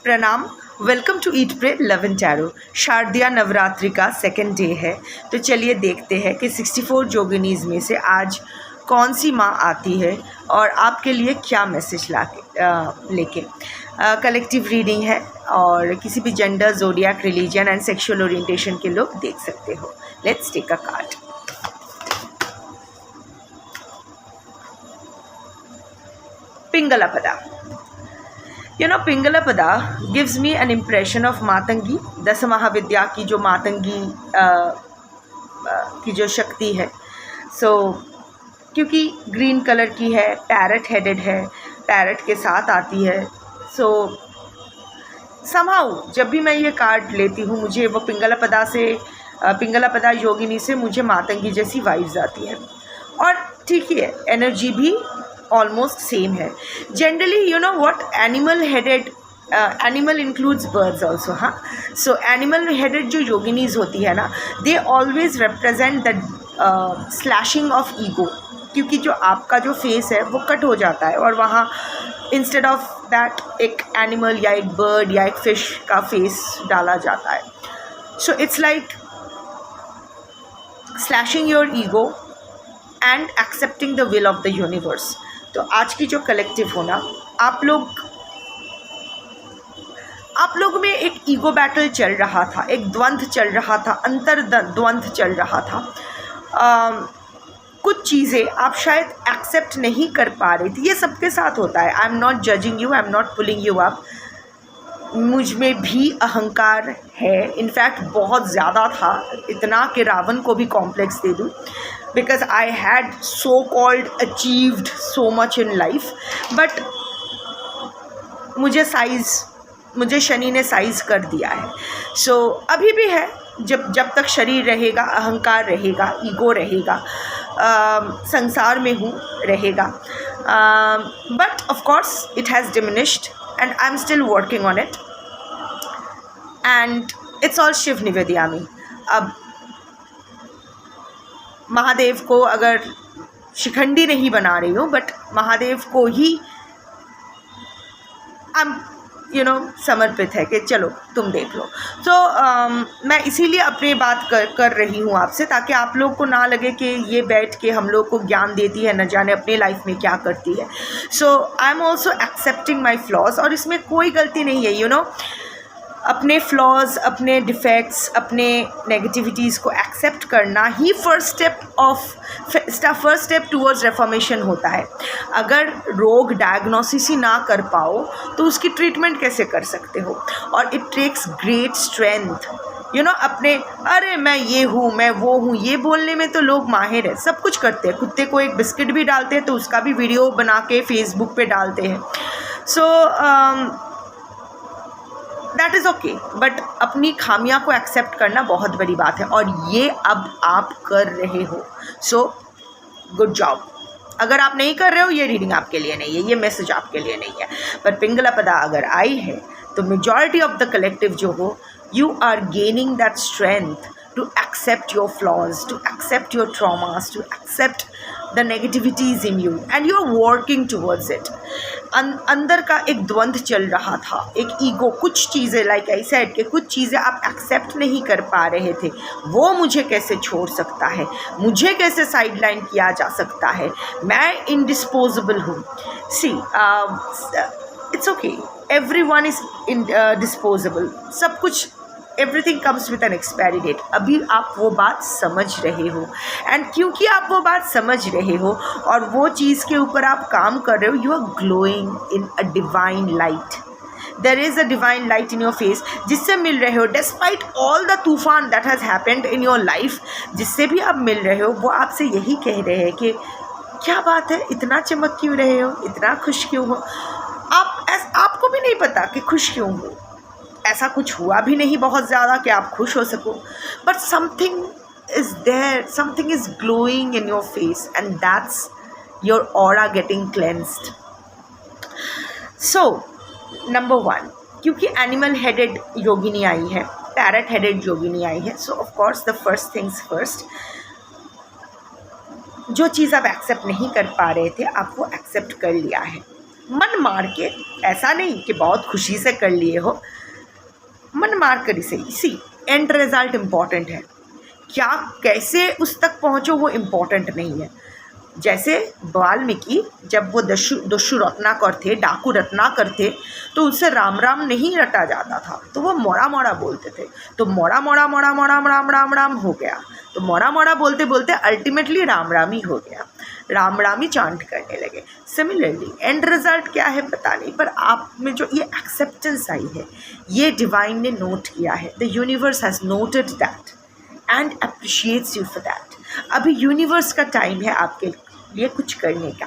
प्रणाम, welcome to eat pray love and tarot. शारदीय नवरात्रि का सेकेंड डे है, तो चलिए देखते हैं कि 64 जोगिनीज़ में से आज कौन सी माँ आती है और आपके लिए क्या मैसेज लेके। कलेक्टिव रीडिंग है और किसी भी gender, zodiac, religion and sexual orientation के लोग देख सकते हो। Let's take a card. Pingalapada. Pingalapada gives me an impression of Matangi, दस महाविद्या की जो मातंगी की जो शक्ति है। क्योंकि ग्रीन कलर की है, पैरट हेडेड है, पैरट के साथ आती है। समहाउ जब भी मैं ये कार्ड लेती हूँ मुझे वो पिंगलापदा योगिनी से मुझे मातंगी जैसी वाइब्स आती है। और ठीक ही है, एनर्जी भी ऑलमोस्ट सेम है। Generally animal includes birds also. हाँ, सो एनिमल हेडेड जो योगिनीज होती है ना, they always represent the slashing of ego, क्योंकि जो आपका जो फेस है वो कट हो जाता है और वहाँ इंस्टेड ऑफ दैट एक एनिमल या एक बर्ड या एक फिश का फेस डाला जाता है। So it's like slashing your ego and accepting the will of the universe. तो आज की जो कलेक्टिव होना, आप लोग में एक ईगो बैटल चल रहा था, एक द्वंद्व चल रहा था, द्वंद्व चल रहा था। कुछ चीज़ें आप शायद एक्सेप्ट नहीं कर पा रही थी। ये सबके साथ होता है। आई am not judging you, I am not pulling you up. मुझ में भी अहंकार है, इनफैक्ट बहुत ज़्यादा था, इतना कि रावण को भी कॉम्प्लेक्स दे दूँ, because I had so-called achieved so much in life, but मुझे शनि ने साइज़ कर दिया है। अभी भी है, जब तक शरीर रहेगा, अहंकार रहेगा, ईगो रहेगा, संसार में हूँ रहेगा। But of course it has diminished and I am still working on it and it's all Shiv निवेदयामी। अब महादेव को अगर शिखंडी नहीं बना रही हूँ, बट महादेव को ही समर्पित है कि चलो तुम देख लो। मैं इसीलिए अपनी बात कर रही हूँ आपसे, ताकि आप लोग को ना लगे कि ये बैठ के हम लोग को ज्ञान देती है, न जाने अपने लाइफ में क्या करती है। I am also accepting my flaws, और इसमें कोई गलती नहीं है। अपने फ्लॉज, अपने डिफेक्ट्स, अपने नेगेटिविटीज़ को एक्सेप्ट करना ही फर्स्ट स्टेप टूवर्ड्स रेफॉर्मेशन होता है। अगर रोग डायग्नोसिस ही ना कर पाओ तो उसकी ट्रीटमेंट कैसे कर सकते हो? और इट टेक्स ग्रेट स्ट्रेंथ अपने अरे मैं ये हूँ, मैं वो हूँ, ये बोलने में तो लोग माहिर है, सब कुछ करते हैं। कुत्ते को एक बिस्किट भी डालते हैं तो उसका भी वीडियो बना के फेसबुक पे डालते हैं। दैट इज़ ओके, बट अपनी खामियां को एक्सेप्ट करना बहुत बड़ी बात है, और ये अब आप कर रहे हो। Good job. अगर आप नहीं कर रहे हो, ये रीडिंग आपके लिए नहीं है, ये मैसेज आपके लिए नहीं है। पर पिंगलापदा अगर आई है तो मेजॉरिटी ऑफ द कलेक्टिव जो हो, you are gaining that strength to accept your flaws, to accept your traumas, to accept the negativities in you, and you are working towards it. अंदर का एक द्वंद्व चल रहा था, एक ईगो, कुछ चीज़ें लाइक आई सेड कि कुछ चीज़ें आप एक्सेप्ट नहीं कर पा रहे थे। वो मुझे कैसे छोड़ सकता है, मुझे कैसे साइडलाइन किया जा सकता है, मैं इनडिस्पोजेबल हूँ। It's okay, everyone is disposable, सब कुछ, everything comes with an expiry date. अभी आप वो बात समझ रहे हो, एंड क्योंकि आप वो बात समझ रहे हो और वो चीज़ के ऊपर आप काम कर रहे हो, you are glowing in a divine light. There is a divine light in your face, जिससे मिल रहे हो डिस्पाइट ऑल द तूफान that has happened in your life. जिससे भी आप मिल रहे हो वो आपसे यही कह रहे हैं कि क्या बात है, इतना चमक क्यों रहे हो, इतना खुश क्यों हो। आपको भी नहीं पता कि खुश क्यों हो, ऐसा कुछ हुआ भी नहीं बहुत ज़्यादा कि आप खुश हो सको, but something is there, something is glowing in your face, and that's your aura getting cleansed. Number 1, क्योंकि एनिमल हेडेड योगिनी आई है, पैरट हेडेड योगिनी आई है, of course the first things first, जो चीज़ आप एक्सेप्ट नहीं कर पा रहे थे, आप वो एक्सेप्ट कर लिया है। मन मार के, ऐसा नहीं कि बहुत खुशी से कर लिए हो, मन मार कर इसी एंड रिजल्ट इम्पॉर्टेंट है, क्या कैसे उस तक पहुँचो वो इम्पॉर्टेंट नहीं है। जैसे वाल्मीकि जब वो दस्यु रत्नाकर थे, डाकू रत्नाकर थे, तो उससे राम राम नहीं रटा जाता था, तो वो मोड़ा मोड़ा बोलते थे, तो मोड़ा मोड़ा मोड़ा मोड़ा राम राम राम हो गया, तो मोड़ा मोड़ा बोलते बोलते अल्टीमेटली राम राम ही हो गया, राम राम ही चांट करने लगे। सिमिलरली एंड रिजल्ट क्या है पता नहीं, पर आप में जो ये एक्सेप्टेंस आई है, ये डिवाइन ने नोट किया है, the universe has noted that and appreciates you for that. अभी यूनिवर्स का टाइम है आपके लिए कुछ करने का।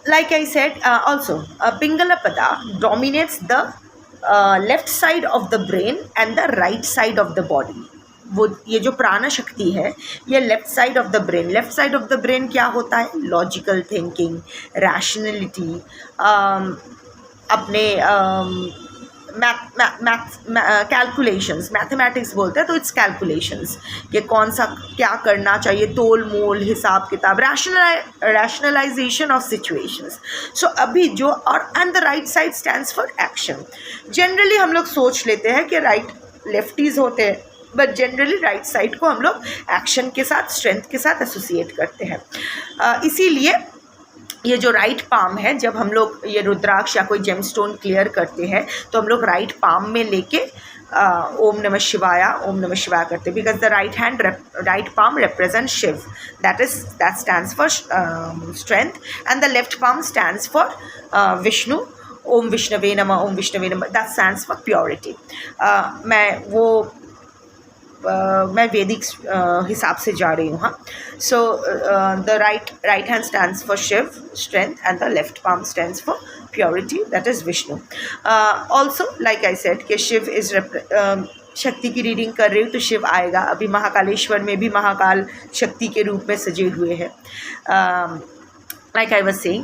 Like I said also, Pingala dominates the left side of the brain and the right side of the body. वो ये जो प्राण शक्ति है ये left side of the brain, left side of the brain क्या होता है, लॉजिकल थिंकिंग, रैशनलिटी, अपने कैलकुलेशंस, मैथमेटिक्स बोलते हैं तो इट्स कैलकुलेशंस कि कौन सा क्या करना चाहिए, तोल मोल, हिसाब किताब, रैशनलाइजेशन ऑफ सिचुएशंस। सो अभी जो और and the right side stands for action. Generally हम लोग सोच लेते हैं कि राइट लेफ्टीज होते हैं, बट जनरली राइट साइड को हम लोग एक्शन के साथ, स्ट्रेंथ के साथ एसोसिएट करते हैं। इसीलिए ये जो राइट पाम है, जब हम लोग ये रुद्राक्ष या कोई जेमस्टोन क्लियर करते हैं तो हम लोग राइट पाम में लेके ओम नमः शिवाय करते हैं, because the right palm represent Shiv, that stands for strength, and the left palm stands for Vishnu, Om विष्णवे नमः, दैट स्टैंड्स फॉर प्योरिटी। मैं वैदिक हिसाब से जा रही हूँ। हाँ, so the right hand stands for Shiva, strength, and the left palm stands for purity, that is Vishnu. Also like I said कि शिव इज शक्ति की रीडिंग कर रही हूँ तो शिव आएगा। अभी महाकालेश्वर में भी महाकाल शक्ति के रूप में सजे हुए हैं, like I was saying,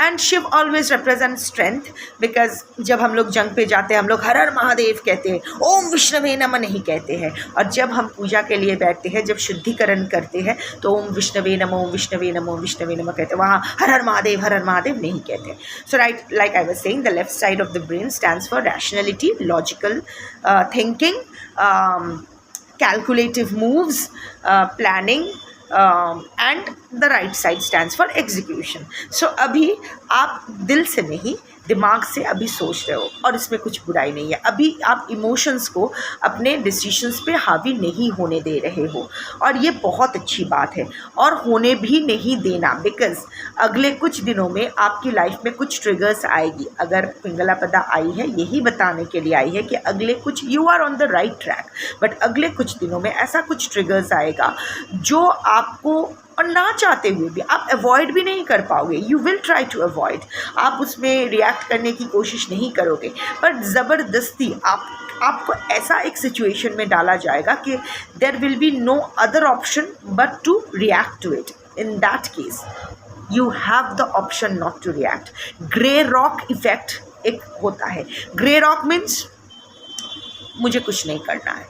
and Shiv always represents strength, because जब हम लोग जंग पे जाते हैं हम लोग हर हर महादेव कहते हैं, ओम विष्णवे नमः नहीं कहते हैं, और जब हम पूजा के लिए बैठते हैं, जब शुद्धिकरण करते हैं तो ओम विष्णवे नमः कहते हैं, वहाँ हर हर महादेव नहीं कहते। So right, like I was saying, the left side of the brain stands for rationality, logical thinking, calculative moves, planning, and the right side stands for execution. So अभी आप दिल से नहीं, दिमाग से अभी सोच रहे हो, और इसमें कुछ बुराई नहीं है। अभी आप इमोशंस को अपने डिसीजंस पे हावी नहीं होने दे रहे हो, और ये बहुत अच्छी बात है, और होने भी नहीं देना, बिकॉज अगले कुछ दिनों में आपकी लाइफ में कुछ ट्रिगर्स आएगी। अगर पिंगलापदा आई है यही बताने के लिए आई है कि अगले कुछ, you are on the right track, but अगले कुछ दिनों में ऐसा कुछ ट्रिगर्स आएगा जो आपको, और ना चाहते हुए भी आप अवॉइड भी नहीं कर पाओगे, you will try to avoid, आप उसमें रिएक्ट करने की कोशिश नहीं करोगे, पर ज़बरदस्ती आपको ऐसा एक सिचुएशन में डाला जाएगा कि there will be no other option but to react to it. In that case you have the option not to react. Grey rock effect एक होता है। ग्रे रॉक मीन्स मुझे कुछ नहीं करना है,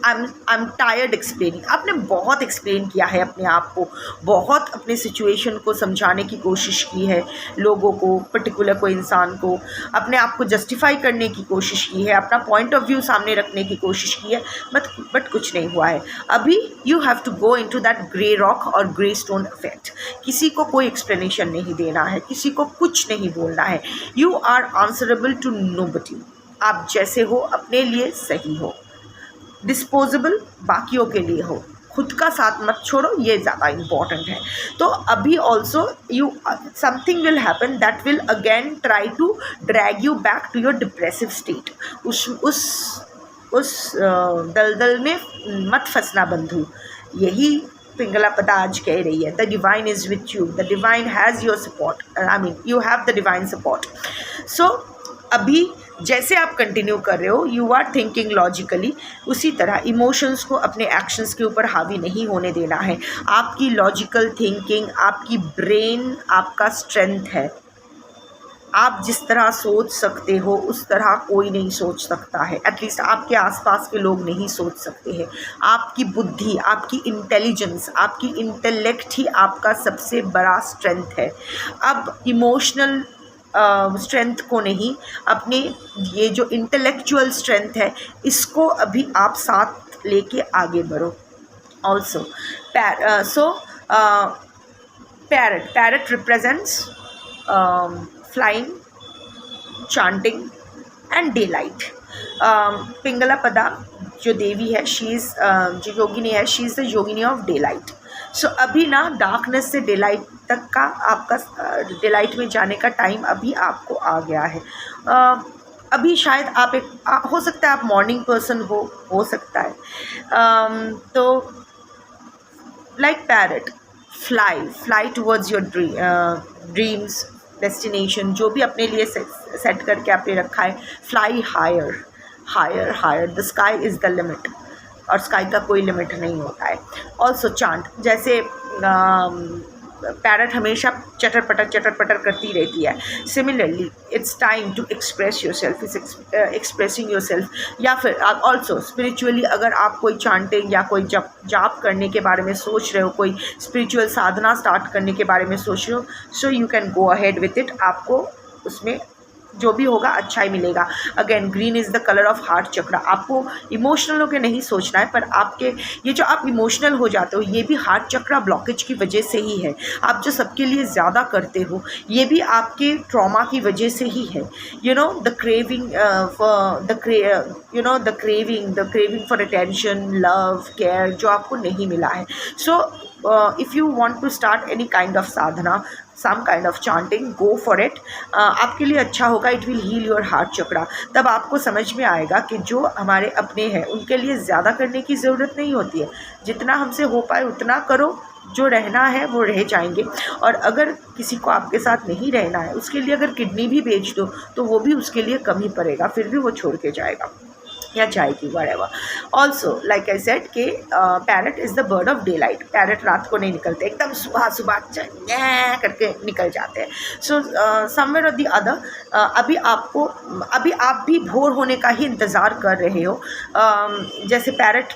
आई एम टायर्ड एक्सप्लेनिंग। आपने बहुत एक्सप्लेन किया है अपने आप को, बहुत अपने सिचुएशन को समझाने की कोशिश की है, लोगों को, पर्टिकुलर कोई इंसान को, अपने आप को जस्टिफाई करने की कोशिश की है, अपना पॉइंट ऑफ व्यू सामने रखने की कोशिश की है, बट कुछ नहीं हुआ है। अभी you have to go into that grey rock और ग्रे स्टोन इफेक्ट। किसी को कोई एक्सप्लेनेशन नहीं देना है, किसी को कुछ नहीं बोलना है। You are answerable to nobody. आप जैसे हो अपने लिए सही हो, डिस्पोजेबल बाकियों के लिए हो, खुद का साथ मत छोड़ो, ये ज़्यादा इम्पॉर्टेंट है। तो अभी also you something will happen that will again try to drag you back to your depressive state. उस दलदल में मत फंसना बंधु, यही पिंगलापदा आज कह रही है। The divine is with you, the divine has your support, I mean you have the divine support. So अभी जैसे आप कंटिन्यू कर रहे हो, यू आर थिंकिंग लॉजिकली, उसी तरह इमोशंस को अपने एक्शंस के ऊपर हावी नहीं होने देना है। आपकी लॉजिकल थिंकिंग, आपकी ब्रेन आपका स्ट्रेंथ है, आप जिस तरह सोच सकते हो उस तरह कोई नहीं सोच सकता है, एटलीस्ट आपके आसपास के लोग नहीं सोच सकते हैं। आपकी बुद्धि, आपकी इंटेलिजेंस, आपकी इंटेलेक्ट ही आपका सबसे बड़ा स्ट्रेंथ है। अब इमोशनल स्ट्रेंथ को नहीं, अपने ये जो इंटेलेक्चुअल स्ट्रेंथ है इसको अभी आप साथ लेके आगे बढ़ो। Also parrot represents flying, chanting and daylight. Pingalapada जो देवी है, शी इज़ जो योगिनी है, शी इज़ द योगिनी ऑफ डे लाइट। सो अभी ना डार्कनेस से डे लाइट तक का आपका डे लाइट में जाने का टाइम अभी आपको आ गया है। अभी शायद आप हो सकता है आप मॉर्निंग पर्सन हो सकता है। तो like parrot, fly towards your dreams, destination, जो भी अपने लिए सेट करके आपने रखा है। Fly higher higher higher, the sky is the limit, और स्काई का कोई लिमिट नहीं होता है। ऑल्सो चांट, जैसे पैरट हमेशा चटर पटर करती रहती है। Similarly it's time to express yourself, is expressing yourself. या फिर ऑल्सो स्पिरिचुअली अगर आप कोई चांटिंग या कोई जाप करने के बारे में सोच रहे हो, कोई स्पिरिचुअल साधना स्टार्ट करने के बारे में सोच रहे हो, so you can go ahead with it. आपको उसमें जो भी होगा अच्छा ही मिलेगा। Again green is the colour of heart chakra. आपको इमोशनल होकर नहीं सोचना है, पर आपके ये जो आप इमोशनल हो जाते हो ये भी हार्ट चक्रा ब्लॉकेज की वजह से ही है। आप जो सबके लिए ज़्यादा करते हो ये भी आपके ट्रॉमा की वजह से ही है। You know the craving the craving for attention, love, care जो आपको नहीं मिला है। सो if you want to start any kind of sadhana, some kind of chanting, go for it. आपके लिए अच्छा होगा, it will heal your heart chakra। तब आपको समझ में आएगा कि जो हमारे अपने हैं उनके लिए ज़्यादा करने की ज़रूरत नहीं होती है, जितना हमसे हो पाए उतना करो, जो रहना है वो रह जाएंगे। और अगर किसी को आपके साथ नहीं रहना है उसके लिए अगर किडनी भी बेच दो तो वो भी उसके लिए कम ही पड़ेगा, फिर भी वो छोड़ के जाएगा या जाएगी, whatever. Also like I said कि parrot is the bird of day light. Parrot रात को नहीं निकलते, एकदम सुबह सुबह करके निकल जाते हैं। सो समवेयर और द अदर अभी आप भी भोर होने का ही इंतज़ार कर रहे हो। जैसे पैरट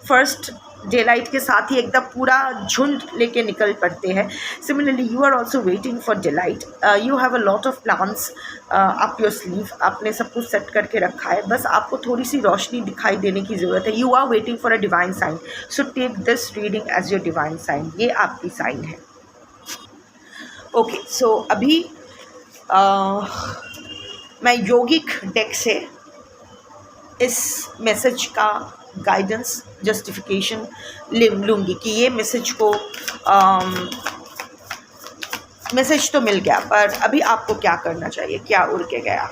फर्स्ट डे लाइट के साथ ही एकदम पूरा झुंड लेके निकल पड़ते हैं। Similarly you are also waiting for daylight. You have a lot of plans up your sleeve. आपने सब कुछ सेट करके रखा है, बस आपको थोड़ी सी रोशनी दिखाई देने की ज़रूरत है। You are waiting for a divine sign, so take this reading as your divine sign. ये आपकी साइन है। ओके, सो अभी मैं योगिक डेक से इस मैसेज का गाइडेंस जस्टिफिकेशन लूँगी कि ये मैसेज को मैसेज तो मिल गया, पर अभी आपको क्या करना चाहिए, क्या उड़ के गया।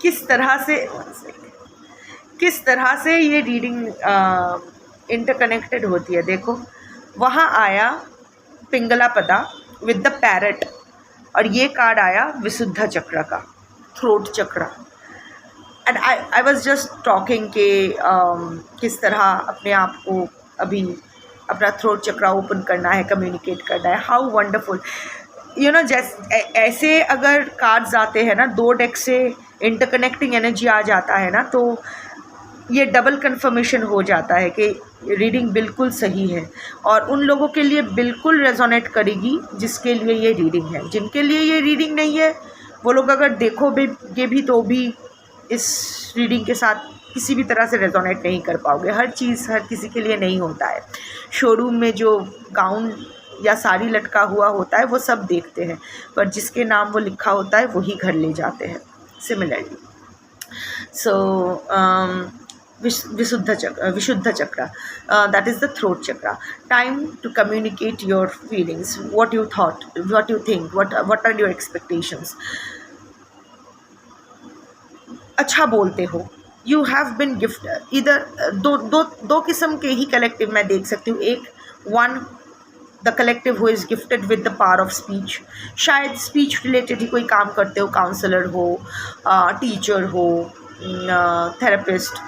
किस तरह से ये रीडिंग इंटरकनेक्टेड होती है। देखो वहाँ आया पिंगला पदा विद द पैरट, और ये कार्ड आया विशुद्ध चक्र का, थ्रोट चक्र। And I was just talking के किस तरह अपने आप को अभी अपना थ्रोट चक्र ओपन करना है, कम्युनिकेट करना है। हाउ वंडरफुल, यू नो, जैसे ऐसे अगर कार्ड्स आते हैं ना, दो डेक से इंटरकनेक्टिंग एनर्जी आ जाता है ना, तो ये डबल कंफर्मेशन हो जाता है कि रीडिंग बिल्कुल सही है, और उन लोगों के लिए बिल्कुल रेजोनेट करेगी जिसके लिए ये रीडिंग है। जिनके लिए ये रीडिंग नहीं है वो लोग अगर देखोगे भी तो भी इस रीडिंग के साथ किसी भी तरह से रेजोनेट नहीं कर पाओगे। हर चीज़ हर किसी के लिए नहीं होता है। शोरूम में जो गाउन या साड़ी लटका हुआ होता है वो सब देखते हैं, पर जिसके नाम वो लिखा होता है वही घर ले जाते हैं। सिमिलरली सो विशुद्ध चक्र, that is the throat chakra. Time to communicate your feelings, what you thought, what you think, what are your expectations. अच्छा बोलते हो, you have been gifted, इधर दो किस्म के ही कलेक्टिव मैं देख सकती हूँ। एक one the collective who is gifted with the power of speech. शायद स्पीच रिलेटेड ही कोई काम करते हो, काउंसलर हो, टीचर हो, therapist,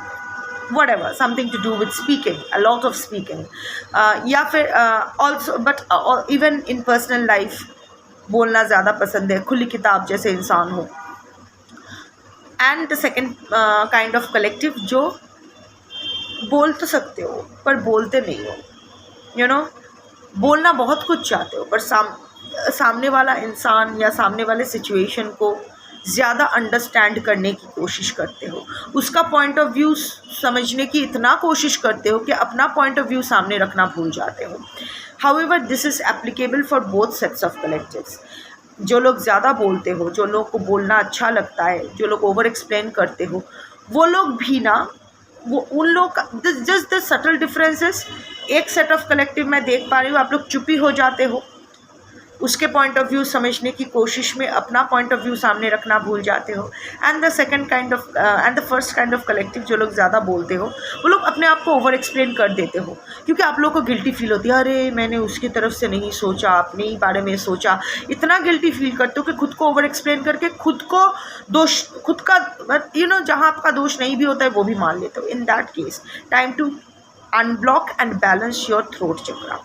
whatever, something to do with speaking, a lot of speaking, या फिर also but even in personal life बोलना ज़्यादा पसंद है, खुली किताब जैसे इंसान हो. And the second kind of collective जो बोल तो सकते हो पर बोलते नहीं हो, यू नो, बोलना बहुत कुछ चाहते हो पर सामने वाला इंसान या सामने वाले सिचुएशन को ज़्यादा अंडरस्टैंड करने की कोशिश करते हो, उसका पॉइंट ऑफ व्यू समझने की इतना कोशिश करते हो कि अपना पॉइंट ऑफ व्यू सामने रखना भूल जाते हो. However this is applicable for both sets of collectives. जो लोग ज़्यादा बोलते हो, जो लोग को बोलना अच्छा लगता है, जो लोग ओवर एक्सप्लेन करते हो, वो लोग भी ना, वो उन लोग का जस्ट द सटल डिफरेंसेस. एक सेट ऑफ कलेक्टिव मैं देख पा रही हूँ, आप लोग चुप ही हो जाते हो, उसके पॉइंट ऑफ व्यू समझने की कोशिश में अपना पॉइंट ऑफ व्यू सामने रखना भूल जाते हो. And the second kind of and the first kind of collective, जो लोग ज़्यादा बोलते हो, वो लोग अपने आप को ओवर एक्सप्लेन कर देते हो क्योंकि आप लोगों को गिल्टी फील होती है, अरे मैंने उसकी तरफ से नहीं सोचा, अपने ही बारे में सोचा. इतना गिल्टी फील करते हो कि खुद को ओवर एक्सप्लेन करके खुद को दोष, खुद का यू नो जहाँ आपका दोष नहीं भी होता है वो भी मान लेते हो. In that case time to unblock and balance your throat chakra.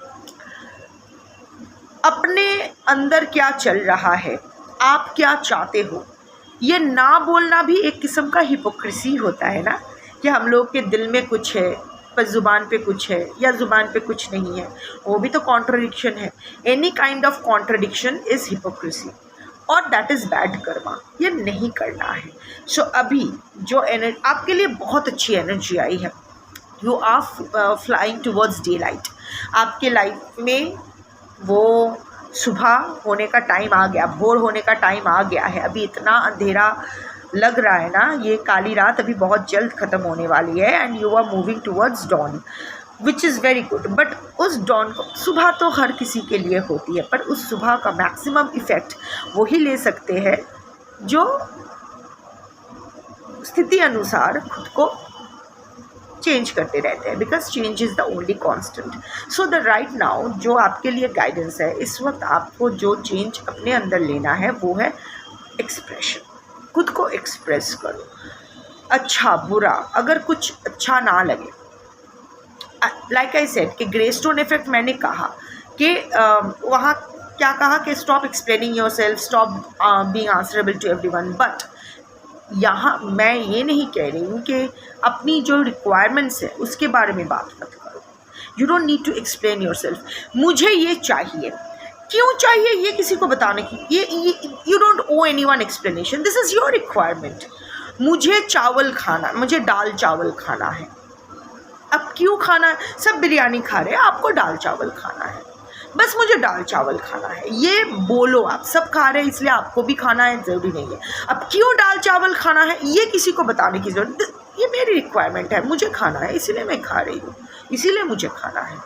अपने अंदर क्या चल रहा है, आप क्या चाहते हो, ये ना बोलना भी एक किस्म का हिपोक्रेसी होता है ना, कि हम लोग के दिल में कुछ है पर ज़ुबान पे कुछ है या ज़ुबान पे कुछ नहीं है, वो भी तो कॉन्ट्रडिक्शन है. Any kind of contradiction is hypocrisy और दैट इज़ बैड कर्मा. ये नहीं करना है. सो अभी जो एनर्जी आपके लिए बहुत अच्छी एनर्जी आई है, you are flying towards daylight. आपके लाइफ में वो सुबह होने का टाइम आ गया, भोर होने का टाइम आ गया है. अभी इतना अंधेरा लग रहा है ना, ये काली रात अभी बहुत जल्द ख़त्म होने वाली है. And you are moving towards dawn which is very good. But उस डॉन को, सुबह तो हर किसी के लिए होती है, पर उस सुबह का मैक्सिमम इफ़ेक्ट वही ले सकते हैं जो स्थिति अनुसार खुद को चेंज करते रहते हैं, because change is the only constant. So the right now जो आपके लिए गाइडेंस है, इस वक्त आपको जो चेंज अपने अंदर लेना है वो है एक्सप्रेशन. खुद को एक्सप्रेस करो, अच्छा बुरा, अगर कुछ अच्छा ना लगे. लाइक आई सेड कि ग्रे स्टोन इफेक्ट, मैंने कहा कि वहाँ क्या कहा कि stop explaining yourself, stop being answerable to everyone. But यहाँ मैं ये नहीं कह रही हूँ कि अपनी जो रिक्वायरमेंट्स है उसके बारे में बात मत करो. You don't need to explain yourself. मुझे ये चाहिए, क्यों चाहिए ये किसी को बताने की, ये you don't owe anyone explanation. This is your requirement. मुझे चावल खाना, मुझे दाल चावल खाना है. अब क्यों खाना है, सब बिरयानी खा रहे हैं, आपको दाल चावल खाना है, बस मुझे दाल चावल खाना है. ये बोलो, आप सब खा रहे हैं इसलिए आपको भी खाना है, ज़रूरी नहीं है. अब क्यों दाल चावल खाना है ये किसी को बताने की ज़रूरत, ये मेरी रिक्वायरमेंट है, मुझे खाना है इसलिए मैं खा रही हूँ, इसीलिए मुझे खाना है.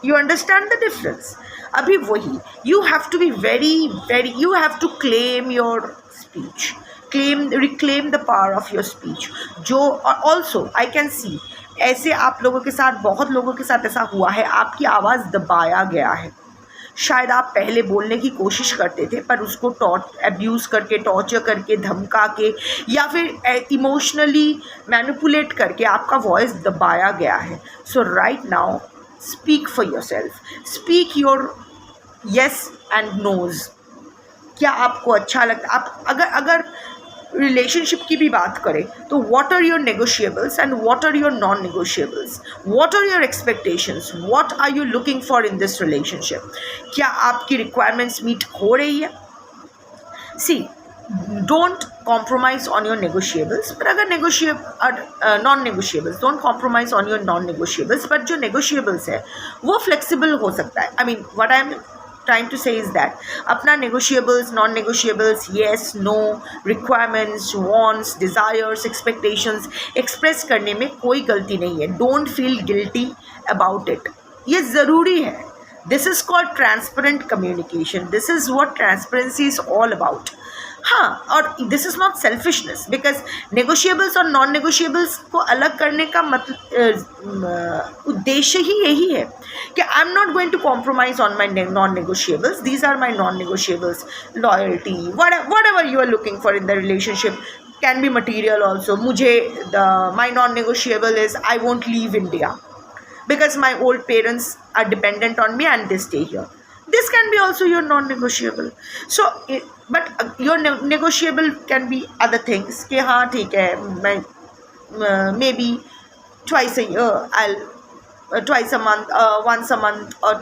You understand the difference. अभी वही, you have to be very you have to claim your speech, reclaim the power of your speech. जो ऑल्सो आई कैन सी, ऐसे आप लोगों के साथ, बहुत लोगों के साथ ऐसा हुआ है, आपकी आवाज़ दबाया गया है. शायद आप पहले बोलने की कोशिश करते थे पर उसको अब्यूज़ करके, टॉर्चर करके, धमका के या फिर इमोशनली मैनिपुलेट करके आपका वॉइस दबाया गया है. So right now speak for yourself, speak your yes and noes. क्या आपको अच्छा लगता, आप अगर रिलेशनशिप की भी बात करें तो what are your negotiables and what are your non negotiables, what are your expectations, what are you looking for in this relationship. क्या आपकी रिक्वायरमेंट्स मीट हो रही है. See, don't compromise on your negotiables, पर अगर non negotiables, don't compromise on your non negotiables. पर जो negotiables है वो फ्लेक्सिबल हो सकता है. I mean what I am trying to say is that अपना negotiables, non-negotiables, yes, no, requirements, wants, desires, expectations express करने में कोई गलती नहीं है. Don't feel guilty about it. ये ज़रूरी है. This is called transparent communication. This is what transparency is all about. हाँ, और this is not selfishness, because negotiables और नॉन नेगोशिएबल्स को अलग करने का उद्देश्य ही यही है कि I am not going to compromise on my non negotiables. These are my non negotiables. Loyalty, whatever you are looking for in the relationship, can be material also. My non-negotiable is I won't leave India because my old parents are dependent on me and they stay here. This can be also your non-negotiable. So but your negotiable can be other things कि हाँ ठीक है मैं maybe twice a year I'll twice a month, once a month, or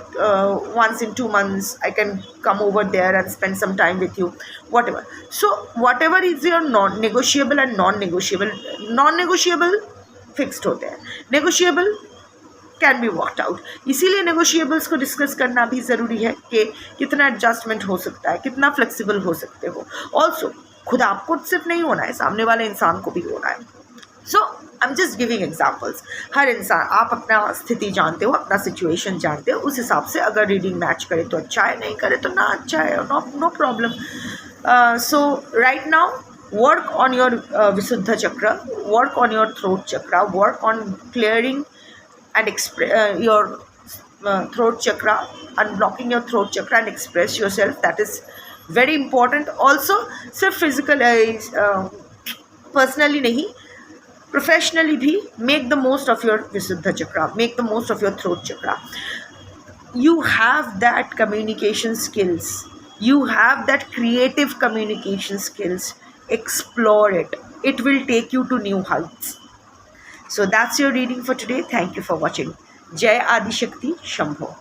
once in 2 months I can come over there and spend some time with you, whatever. So whatever is your non-negotiable and non-negotiable fixed होते हैं, negotiable can be worked out. इसीलिए negotiables को discuss करना भी ज़रूरी है कि कितना एडजस्टमेंट हो सकता है, कितना फ्लेक्सिबल हो सकते हो. ऑल्सो खुद आपको सिर्फ नहीं होना है, सामने वाले इंसान को भी होना है. So I am just giving examples. हर इंसान, आप अपना स्थिति जानते हो, अपना सिचुएशन जानते हो, उस हिसाब से अगर रीडिंग मैच करे तो अच्छा है, नहीं करे तो ना अच्छा है, no problem. So right now work on your Visuddha chakra, work on your throat chakra, work on clearing and your throat chakra, unblocking your throat chakra and express yourself. That is very important. Also सिर्फ physical personally नहीं, professionally भी make the most of your Visuddha chakra, make the most of your throat chakra. You have that communication skills, you have that creative communication skills. Explore it. It will take you to new heights. So that's your reading for today. Thank you for watching. Jai Adi Shakti Shambho.